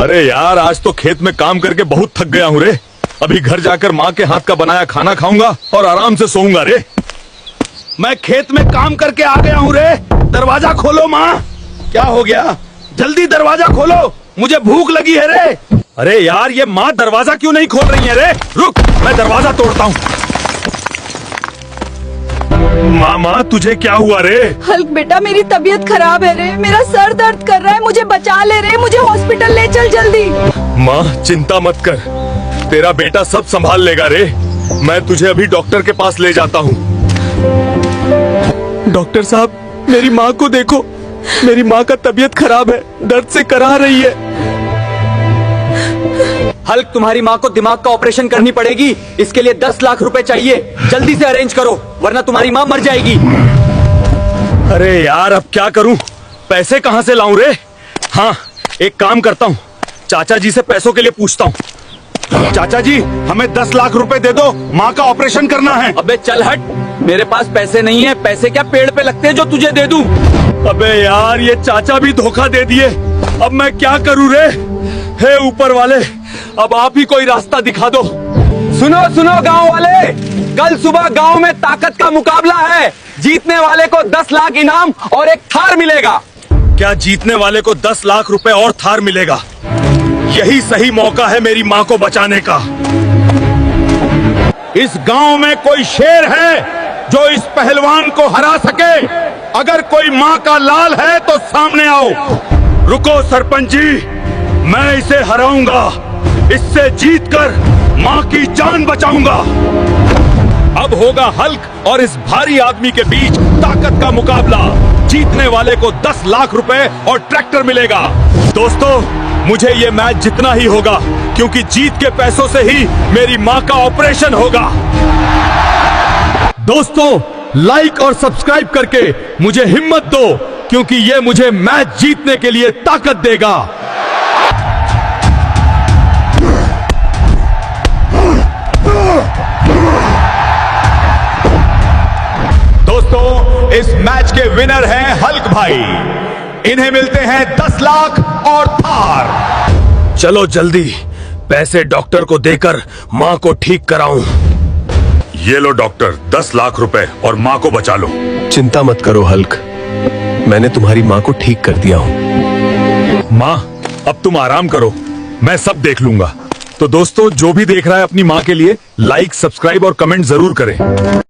अरे यार, आज तो खेत में काम करके बहुत थक गया हूँ रे। अभी घर जाकर माँ के हाथ का बनाया खाना खाऊंगा और आराम से सोऊंगा रे। मैं खेत में काम करके आ गया हूँ रे। दरवाजा खोलो माँ। क्या हो गया? जल्दी दरवाजा खोलो, मुझे भूख लगी है रे। अरे यार, ये माँ दरवाजा क्यों नहीं खोल रही है रे? रुक, मैं दरवाजा तोड़ता हूँ। माँ तुझे क्या हुआ रे? हल्क बेटा, मेरी तबीयत खराब है रे। मेरा सर दर्द कर रहा है, मुझे बचा ले रे। मुझे हॉस्पिटल ले चल जल्दी। माँ चिंता मत कर, तेरा बेटा सब संभाल लेगा रे। मैं तुझे अभी डॉक्टर के पास ले जाता हूँ। डॉक्टर साहब, मेरी माँ को देखो। मेरी माँ का तबीयत खराब है, दर्द से कराह रही है। हल्क, तुम्हारी माँ को दिमाग का ऑपरेशन करनी पड़ेगी। इसके लिए 10 लाख रुपए चाहिए। जल्दी से अरेंज करो, वरना तुम्हारी माँ मर जाएगी। अरे यार, अब क्या करूं? पैसे कहां से लाऊं रे? हाँ, एक काम करता हूं, चाचा जी से पैसों के लिए पूछता हूं। चाचा जी, हमें 10 लाख रुपए दे दो, माँ का ऑपरेशन करना है। अबे चल हट, मेरे पास पैसे नहीं है। पैसे क्या पेड़ पे लगते हैं जो तुझे दे दूं? अबे यार, ये चाचा भी धोखा दे दिए। अब मैं क्या करूं रे? हे ऊपर वाले, अब आप ही कोई रास्ता दिखा दो। सुनो सुनो गांव वाले, कल सुबह गांव में ताकत का मुकाबला है। जीतने वाले को 10 लाख इनाम और एक थार मिलेगा। क्या जीतने वाले को 10 लाख रुपए और थार मिलेगा? यही सही मौका है मेरी माँ को बचाने का। इस गांव में कोई शेर है जो इस पहलवान को हरा सके? अगर कोई माँ का लाल है तो सामने आओ। रुको सरपंच जी, मैं इसे हराऊंगा। इससे जीतकर माँ की जान बचाऊंगा। अब होगा हल्क और इस भारी आदमी के बीच ताकत का मुकाबला। जीतने वाले को 10 लाख रुपए और ट्रैक्टर मिलेगा। दोस्तों, मुझे ये मैच जितना ही होगा, क्योंकि जीत के पैसों से ही मेरी माँ का ऑपरेशन होगा। दोस्तों, लाइक और सब्सक्राइब करके मुझे हिम्मत दो, क्योंकि ये मुझे मैच जीतने के लिए ताकत देगा। दोस्तों, इस मैच के विनर हैं हल्क भाई। इन्हें मिलते हैं 10 लाख और थार। चलो जल्दी पैसे डॉक्टर को देकर माँ को ठीक कराऊं। ये लो डॉक्टर, 10 लाख रुपए और माँ को बचा लो। चिंता मत करो हल्क, मैंने तुम्हारी माँ को ठीक कर दिया हूँ। माँ, अब तुम आराम करो, मैं सब देख लूंगा। तो दोस्तों, जो भी देख रहा है अपनी माँ के लिए लाइक, सब्सक्राइब और कमेंट जरूर करें।